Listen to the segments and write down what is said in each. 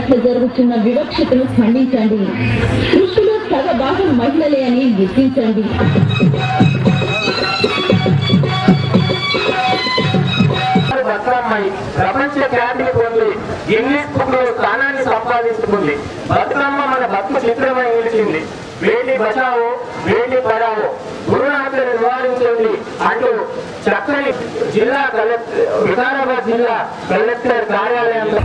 పట్ల జరుగుతున్న వివక్షతను ఖండించండి. సృష్టిలో సగ భాగం మహిళలే అని గుర్తించండి. బతుకమ్మాయి ప్రపంచ ఖ్యాతిని పొంది గిన్నిస్ బుక్ లో స్థానాన్ని సంపాదించుకుంది. బతుకమ్మ మన బతుకు చిత్రమై నిలిచింది. బేటీ బచావో బేటీ పడావో గురునాథులను నివారించండి అంటూ చక్కని జిల్లా కలెక్టర్ వికారాబాద్ జిల్లా కలెక్టర్ కార్యాలయంలో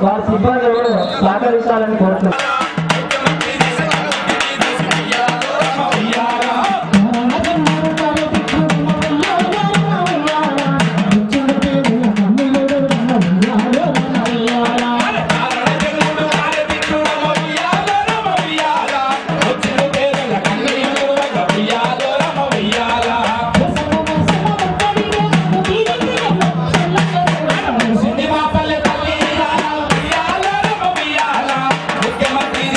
వారి సిబ్బందులు సహకరించాలని కోరుతున్నాను. ముఖ్యమంత్రి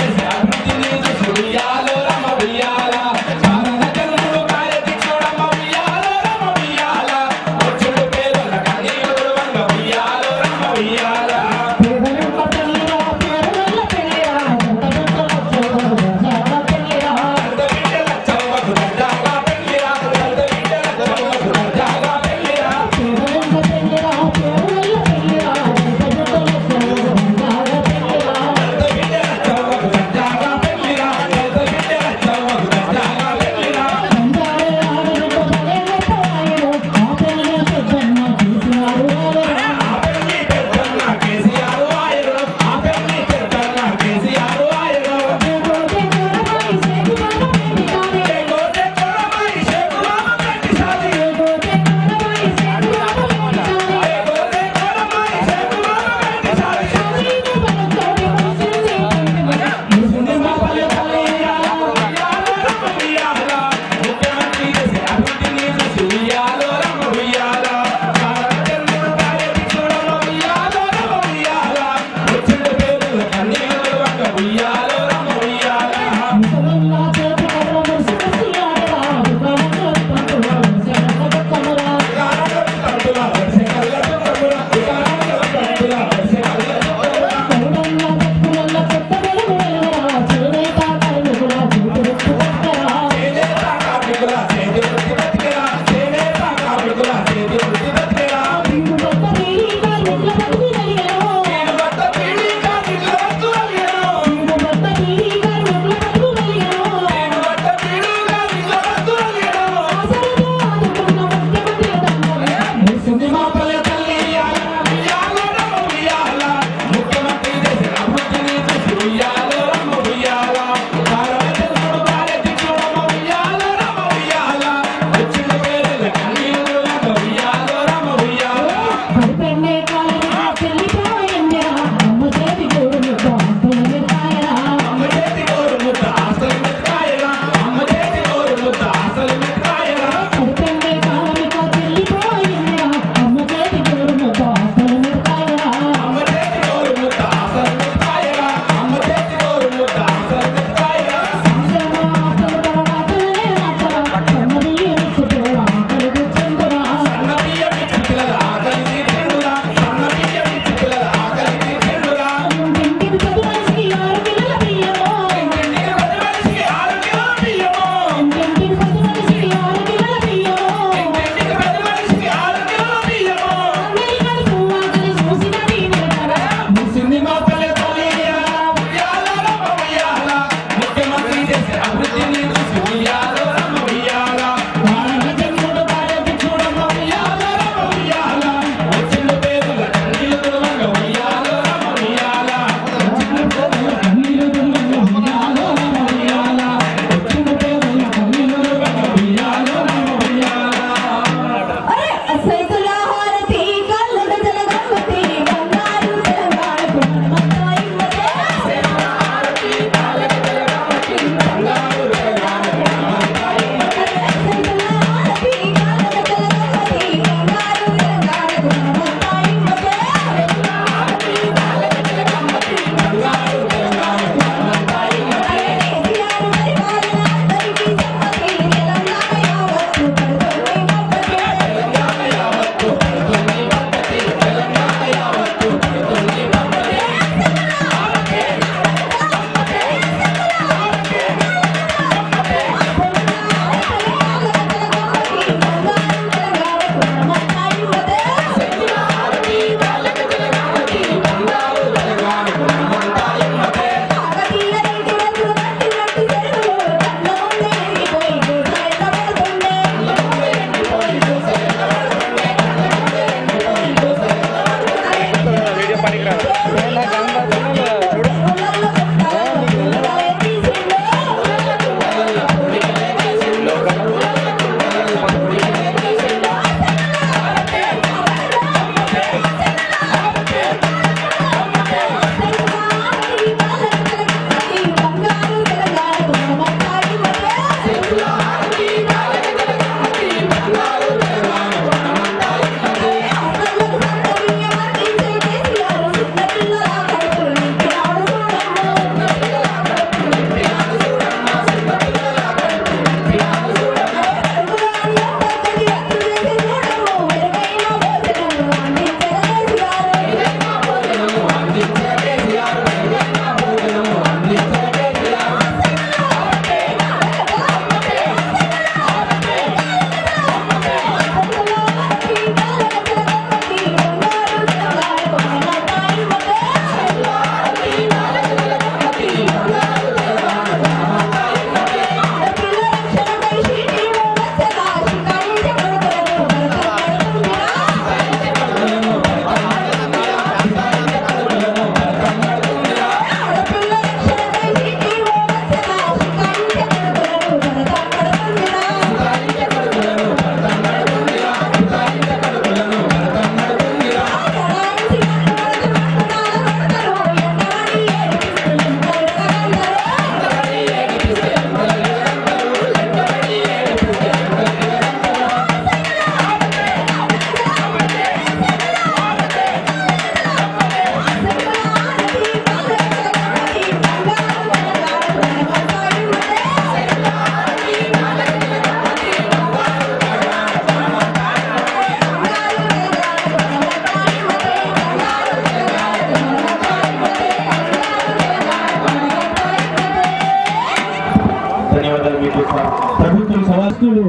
ప్రభుత్వం సవాస్తులు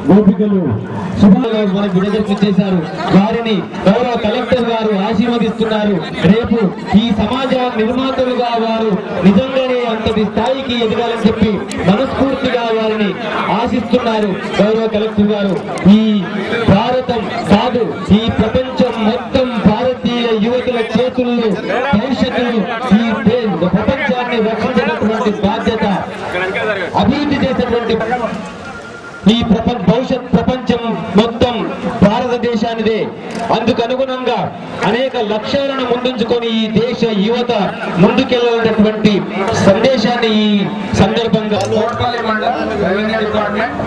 గోపికలు శుభాలు మనకు విడుదల చేశారు. వారిని గౌరవ కలెక్టర్ గారు ఆశీర్వదిస్తున్నారు. రేపు ఈ సమాజ నిర్మాతలుగా వారు నిజంగానే అంతటి స్థాయికి ఎదగాలని చెప్పి మనస్ఫూర్తిగా వారిని ఆశిస్తున్నారు గౌరవ కలెక్టర్ గారు. ఈ భారతం కాదు, ఈ ప్రపంచం మొత్తం భారతీయ యువతుల చేతుల్లో భవిష్యత్తులో ఈ ప్రపంచాన్ని రక్షించినటువంటి బాధ్యత, అభివృద్ధి చేసినటువంటి ఈ భవిష్యత్ ప్రపంచం మొత్తం భారతదేశానిదే. అందుకు అనుగుణంగా అనేక లక్ష్యాలను ముందుంచుకొని ఈ దేశ యువత ముందుకెళ్లేటటువంటి సందేశాన్ని ఈ సందర్భంగా కోట్పల్లి మండలం revenue department,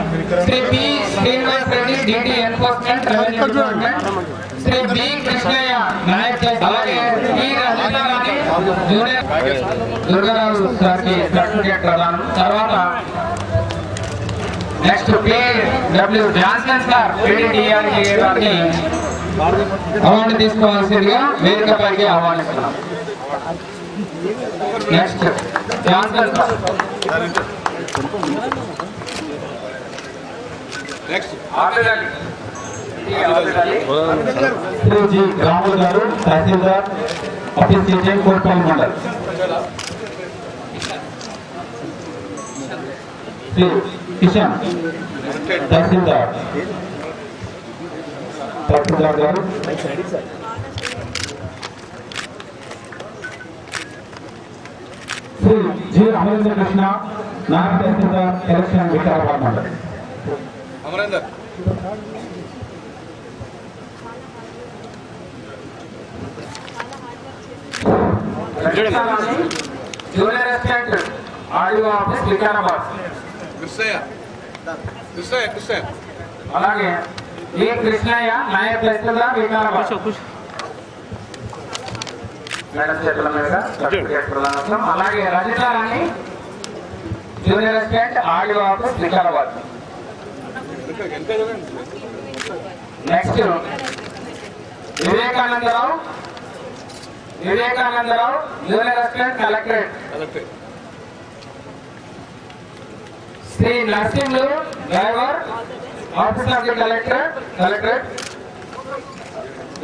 Shri P Srinivas Reddy DT enforcement revenue department, Shri B Krishnaiah Nayak, అలాగే ఈ రజితారాణి జూనియర్ దుర్గారావు సార్కి సర్టిఫికేట్ ప్రదానం. తర్వాత next P W Johnson sir PDRA గారిని అవార్డు తీసుకోవాల్సిందిగా వేదికపైకి ఆహ్వానిస్తున్నాం. Next Johnson sir. Shri G Ramulu garu tahsildar office Kotpalli mandal. Shri Kishan tahsildar garu. Shri G Amarendra Krishna Nayak tahsildar election Vikarabad mandal. Junior assistant audio office Vikarabad. అలాగే ఈ కృష్ణయ్య నాయక్ తహసీల్దార్ వికారాబాద్. మేడం చేతుల మీదుగా సర్టిఫికేట్ ప్రదానం. అలాగే Rajitarani junior assistant audio office Vikarabad. Next Vivekanandarao junior assistant collectorate. Shri Narsimhulu driver office of the collectorate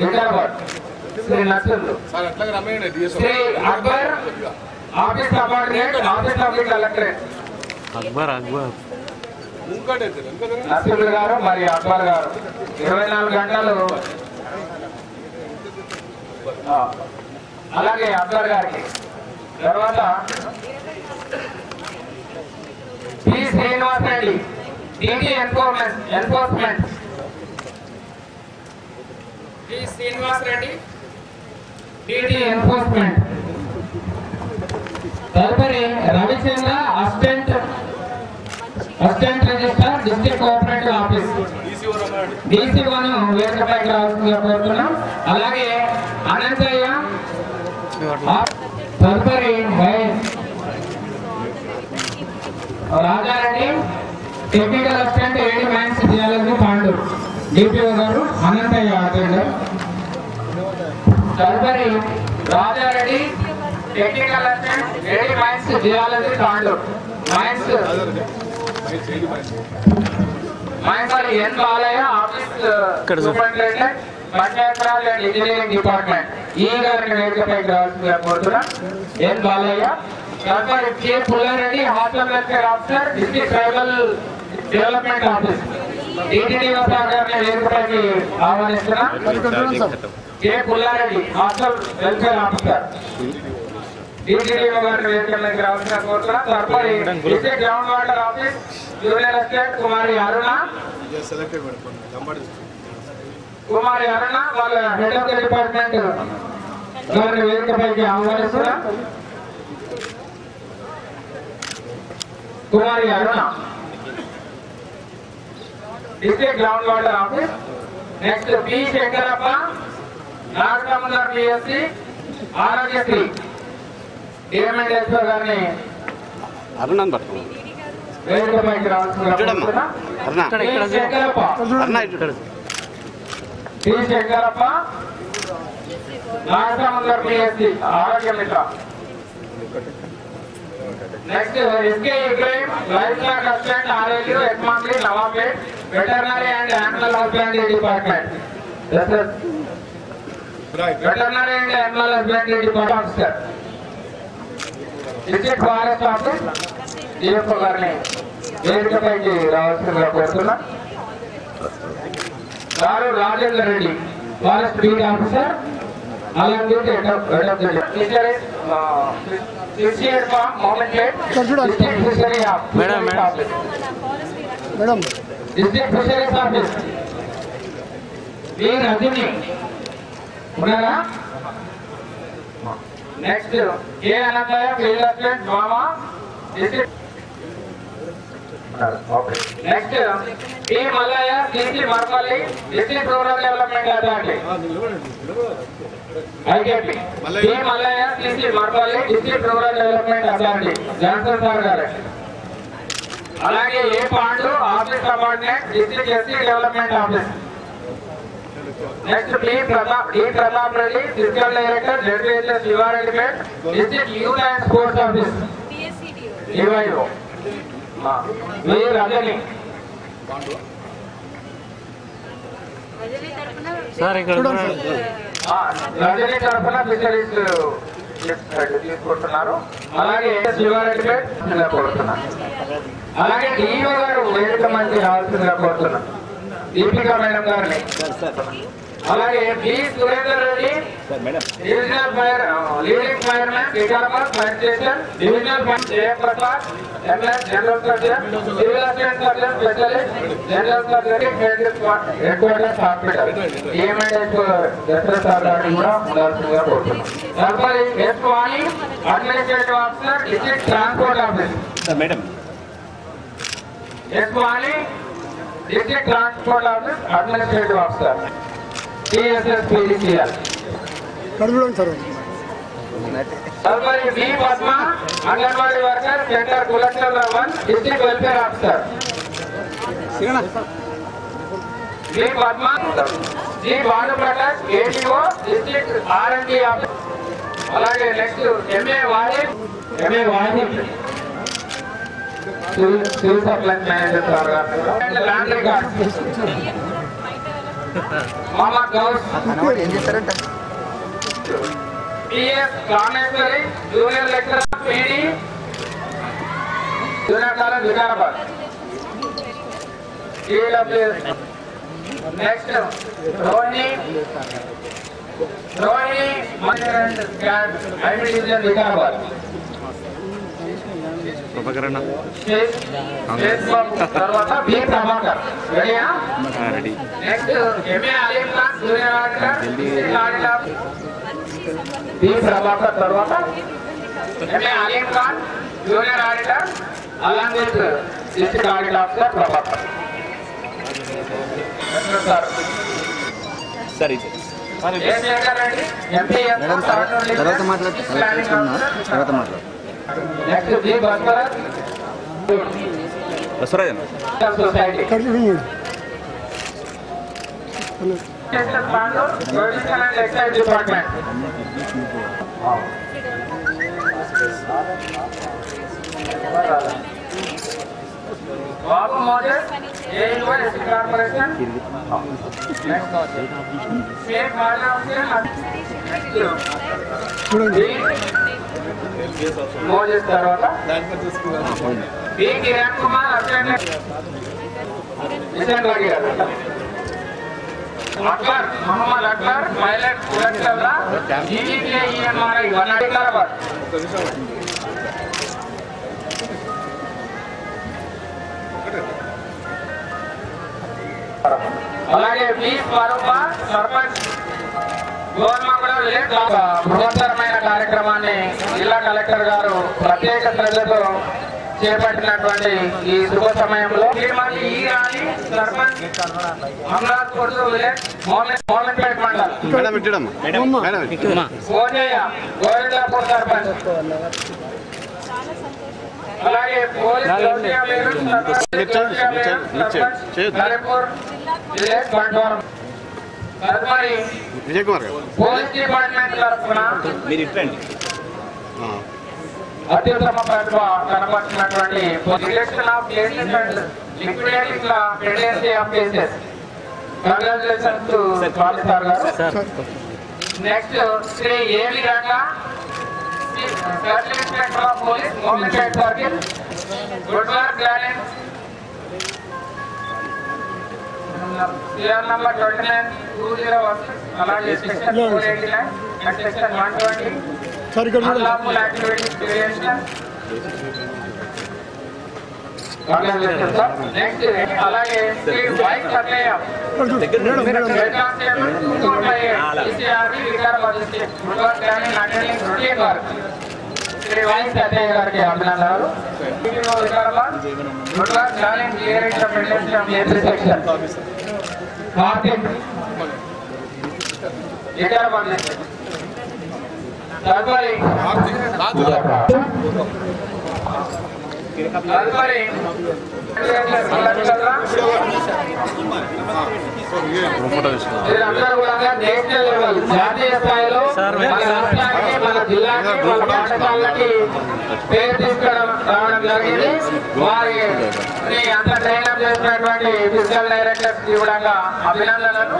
Vikarabad. Shri Narsimhulu. Shri Akbar office subordinate office of the collectorate. Narsimhulu గారు మరియు అక్బర్ గారు 24 గంటలు. అలాగే అక్బర్ గారికి. తర్వాత P Srinivas Reddy DT enforcement. P Srinivas Reddy DT enforcement. తదుపరి Ravichandra assistant registrar district cooperative office DC1 వేదికపైకి రావాల్సిందిగా కోరుతున్నాం. అలాగే అనంతయ్య. తదుపరి Rajareddy technical assistant AD mines geology Pandu DPO గారు అనంతయ్య అటెండర్. తదుపరి Rajareddy technical assistant AD mines geology Pandu mines N Balaiah office superintendent Panchayati Raj and engineering department. ఈ గారిని వేదికపైకి రావాల్సిందిగా కోరుతున్నాం. ఎన్ బాలయ్య. తదుపరి K Pullareddy hostel welfare officer district tribal development office. DTD గారిని వేదికపైకి ఆహ్వానిస్తున్నాం. K Pullareddy hostel welfare officer DTD గారిని వేదికపైకి రావాల్సిందిగా కోరుతున్నాం. తదుపరి district ground water office junior assistant Kumari Aruna వాళ్ళ హెడ్ ఆఫ్ ద డిపార్ట్మెంట్ గారిని వేదికపైకి ఆహ్వానిస్తున్నాం. Kumari Aruna district ground water office. Next P Shankarappa Nagasamudra PSC Aarogyasri DMNSO గారిని వేదికపైకి రావాల్సిందిగా కోరుతున్నాం. P Shankarappa Nagasamudra PSC Aarogya Mitra. Next SK Ibrahim life stock assistant RLU economic Nawabpet veterinary and animal husbandry department veterinary and animal husbandry department officer district forest office DFO గారిని వేదికపైకి రావాల్సిందిగా కోరుతున్నా. గారు Rajendra Reddy forest beat officer అలాగే district fisheries office V Rajani ఉన్నారా? Next A Anantaiah field assistant మామా district. Next P Mallaiah CC Marpalli district rural development authority IKP. P Mallaiah CC Marpalli district rural development authority Johnson sir గారు. అలాగే A Pandu office subordinate district SC development office. Next D Pratap Reddy physical director ZPSS Shivareddypet district youth and sports office DYO. V Rajani Rajani తరఫున fisheries తీసుకుంటున్నారు. అలాగే శివారెడ్డిపేట్ కోరుతున్నారు. అలాగే DO గారు వేదిక మంచి రావాల్సిందిగా కోరుతున్నారు దీపికా మేడం గారిని. అలాగే D Surender Reddy divisional fire leading fire man Vikarabad fire station divisional fire Jayaprasad MS general surgeon civil assistant surgeon specialist general surgery headquarters hospital AMIS Dasara sir గారిని కూడా ఉండాల్సిందిగా కోరుతున్నాం. తదుపరి S Vani administrative officer district transport office. S Vani district transport office administrative officer TSSPDCL. తదుపరి B Padma anganwadi worker centre collector 1 district welfare officer. B Padma G Bhanuprakash ATO district R&D officer. అలాగే next MA Wahid civil supplies manager sir గారు. Land record మామా Ghouse PS Kameshwari junior lecturer PD junior college Vikarabad. Next Rohini IB division Vikarabad. తర్వాత B Prabhakar Reddy. Next MA Aleem Khan junior auditor B Prabhakar. తర్వాత MA Aleem Khan junior auditor along with district audit officer Prabhakar. సరే తర్వాత మాట్లాడుతున్నా. Next G Basavaraj society production and excise department. Babu Moses ANYS corporation. Sheikh Bala Hussain Moses. తర్వాత B Kiran Kumar assistant Akbar Mohammed Akbar pilot collector GVKEMRI Vikarabad. అలాగే B Swarupa sarpanch Gormaguda village. బృహత్తరమైన కార్యక్రమాన్ని జిల్లా collector గారు ప్రత్యేక శ్రద్ధతో చేపట్టినటువంటి ఈ శుభ సమయంలో శ్రీమతి ఈరాణి సర్పంచ్ అమరాజ్ కొడుకు విలేజ్ మోమిన్పేట మండల్. కోజయ్య గోవిందాపూర్ సర్పంచ్. అలాగే పోలీస్ పోలీస్ డిపార్ట్మెంట్ తరఫున అత్యుత్తమ ప్రతిభ కనబడుతున్నటువంటి detection of cases and liquidating the tendency of cases. Congratulations to Swamy sir గారు. Next Shri AV Ranga, circle inspector of police, Mominpet circle. Good work balance. CR number 292016, అలాగే section 489 and section 120 unlawful activities creation. Next అలాగే Shri Y Sannaiah, Shri Y Sannaiah గారికి అభినందనలు. Good work challenge clearance of tendency of every section. Karthik Vikarabad నుంచి. తదుపరి వీళ్ళందరూ కూడా national level, జాతీయ స్థాయిలో మన రాష్ట్రానికి, మన జిల్లాకి, మన పాఠశాలకి పేరు తీసుకురావడం జరిగింది. వారిని అంత ట్రైనప్ చేసినటువంటి ఫిజికల్ డైరెక్టర్స్ కూడా అభినందనలు.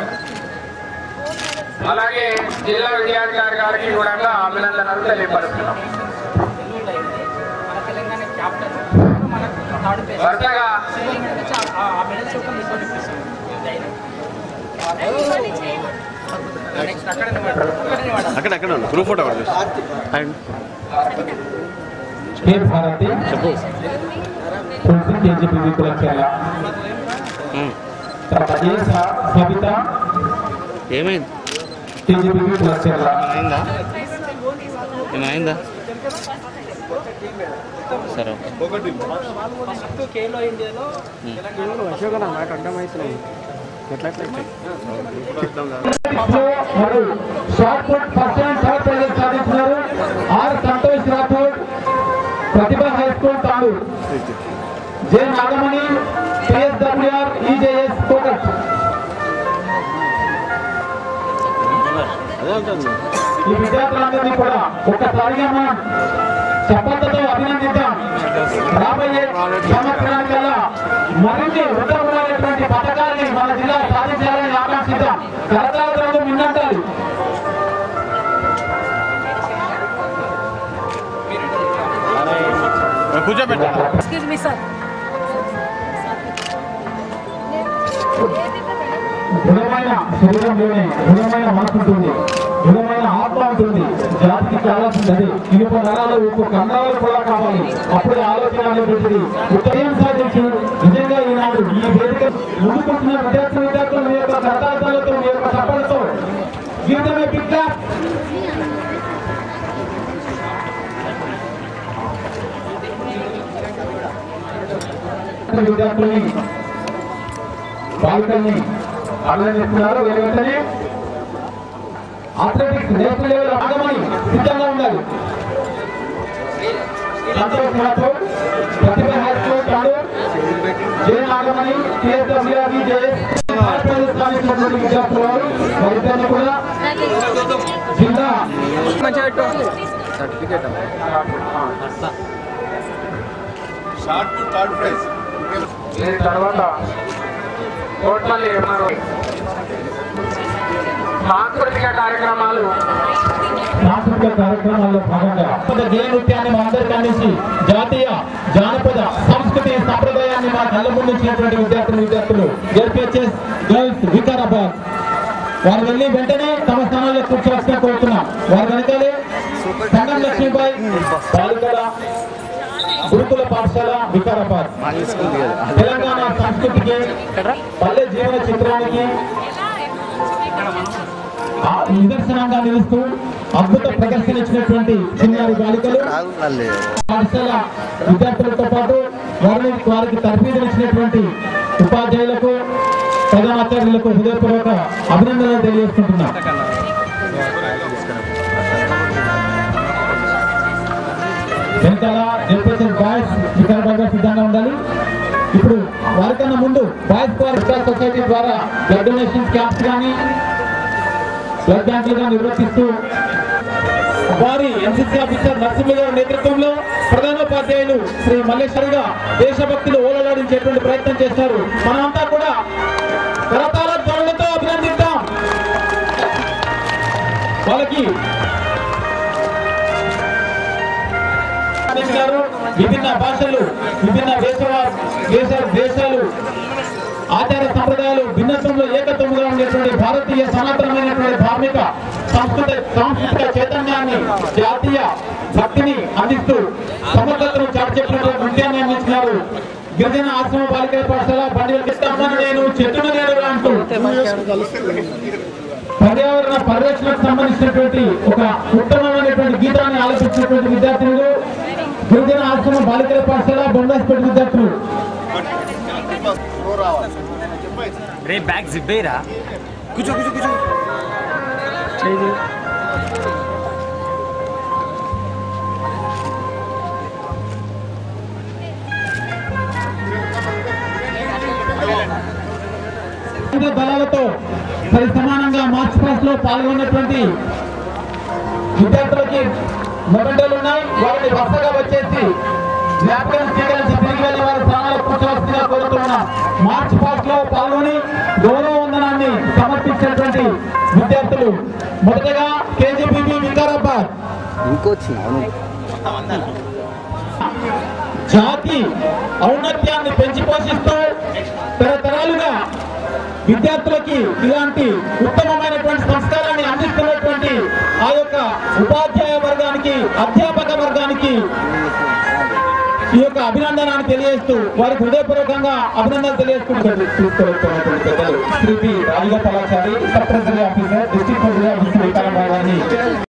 అలాగే జిల్లా విద్యాధికారి గారికి కూడా అభినందనలు తెలియపరుస్తున్నాం. వరుసగా అక్కడ గ్రూప్ ఫోటో ఏమైంది ఏమైందా సరే సాధించినారు. R Santosh Rathod, Pratibha high school Tandur. J Nagamani, PSWR EJS focus. ఈ విద్యార్థులందరినీ కూడా ఒక్కసారిగా మనం చప్పట్లతో అభినందిద్దాం. రాబోయే సంవత్సరానికల్లా మరిన్ని ఉత్తమమైనటువంటి పథకాన్ని మన జిల్లా సాధించాలని ఆకాంక్షిద్దాం. కరతాళ మిన్నంటారు. దృఢమైన శరీరంలోనే దృఢమైన మనసు ఉంటుంది, దృఢమైన ఆత్మ ఉంటుంది. జాతికి కావాల్సింది అదే. ఇనుప నరాలు, ఉప్పు కండాలు కూడా కావాలి. అప్పుడే ఆలోచన అనేటువంటిది ఉత్తరం సాధించు. నిజంగా ఈనాడు ఈ వేదిక ముందుకుంటున్న విద్యార్థులు మీ యొక్క కర్తార్థాలతో, మీ యొక్క చప్పలతో జీవితమే బిడ్డ. విద్యార్థుల్ని, బాలికల్ని అభినందిస్తున్నారు. వెంటనే అథ్లెటిక్స్ నేషనల్ లెవెల్ ఆగమని సిద్ధంగా ఉండాలి. Santosh Rathod, Pratibha high school Tandur, J Nagamani, PSWR EJS విద్యార్థులు వారిద్దరిని కూడా జిల్లా సర్టిఫికేట్ తర్వాత కోట్మల్లి సాంస్కృతిక కార్యక్రమాల్లో భాగంగా గేయ నృత్యాన్ని మా అందరికీ అందించి జాతీయ జానపద సంస్కృతి సంప్రదాయాన్ని మా కళ్ళ ముందు ఇచ్చినటువంటి విద్యార్థులు JPHS గర్ల్స్ వికారాబాద్. వారు వెళ్ళి వెంటనే తమ స్థానాల్లో కూర్చోవలసిన కోరుతున్నాం. వారి వెనకాలే సంగం లక్ష్మీబాయి బాలికల గురుకుల పాఠశాల వికారాబాద్. తెలంగాణ సంస్కృతికి, పల్లె జీవన చిత్రానికి నిదర్శనంగా నిలుస్తూ అద్భుత ప్రదర్శన ఇచ్చినటువంటి చిన్నారి బాలికలు, పాఠశాల విద్యార్థులతో పాటు వారికి తర్ఫీదునిచ్చినటువంటి ఉపాధ్యాయులకు, ప్రధానాచార్యులకు హృదయపూర్వక అభినందనలు తెలియజేసుకుంటున్నాం. వెనకాల JPHS బాయ్స్ వికారాబాద్ సిద్ధంగా ఉండాలి. ఇప్పుడు వారికన్నా ముందు బాయ్స్ ఫర్ సొసైటీ ద్వారా బ్లడ్ డొనేషన్ క్యాంప్స్ కానీ బ్లడ్ బ్యాంకులుగా నిర్వర్తిస్తూ వారి ఎన్సీసీ ఆఫీసర్ నరసింహ గారి నేతృత్వంలో ప్రధానోపాధ్యాయులు శ్రీ మల్లేశ్వరిగా దేశభక్తులు ఓలలాడించేటువంటి ప్రయత్నం చేస్తారు. మనమంతా కూడా కరతాళ ధ్వనులతో అభినందిద్దాం. వాళ్ళకి విభిన్న భాషలు, విభిన్న దేశాలు, ఆచార సంప్రదాయాలు భిన్నత్వంలో ఏకత్వంగా ఉండేటువంటి భారతీయ సనాతనమైనటువంటి ధార్మిక సాంస్కృతిక చైతన్యాన్ని, జాతీయ భక్తిని అందిస్తూ సమగ్రతను చాటిచెప్పినటువంటి నృత్యాన్ని అందించినారు. గిరిజన ఆశ్రమ బాలికల పాఠశాల బండివెల్కిస్తామని నేను చెట్టును నేను అంటూ పర్యావరణ పరిరక్షణకు సంబంధించినటువంటి ఒక ఉత్తమమైనటువంటి గీతాన్ని ఆలోచించినటువంటి విద్యార్థులు గిరిజన ఆశ్రమ బాలికల పాఠశాల బొండాస్పేట విద్యార్థులు. రే బ్యాగ్ జిబ్బేరా కూర్చో కూర్చో కూర్చో దళాలతో సరి సమానంగా మార్చ్ పాస్ట్ లో పాల్గొన్నటువంటి విద్యార్థులకి మొమెంటోలు ఉన్నాయి. వారిని వరుసగా వచ్చేసి జ్ఞాపకం స్వీకరించి తిరిగి వెళ్ళి వారి స్థానాలకు కూర్చోవలసిందిగా కోరుతున్నాం. మార్చ్ పాస్ట్ లో పాల్గొని గౌరవ వందనాన్ని సమర్పించినటువంటి విద్యార్థులు మొదటగా కేజీబీబీ వికారాబాద్. జాతి ఔన్నత్యాన్ని పెంచి పోషిస్తూ తరతరాలుగా విద్యార్థులకి ఇలాంటి ఉత్తమమైనటువంటి సంస్కారాన్ని అందిస్తున్నటువంటి ఆ యొక్క ఉపాధ్యాయ వర్గానికి, అధ్యాపక వర్గానికి ఈ యొక్క అభినందనాన్ని తెలియజేస్తూ వారికి హృదయపూర్వకంగా అభినందనలు తెలియజేసుకుంటున్నారు. Shri B Rajagopalachari, sub treasury officer.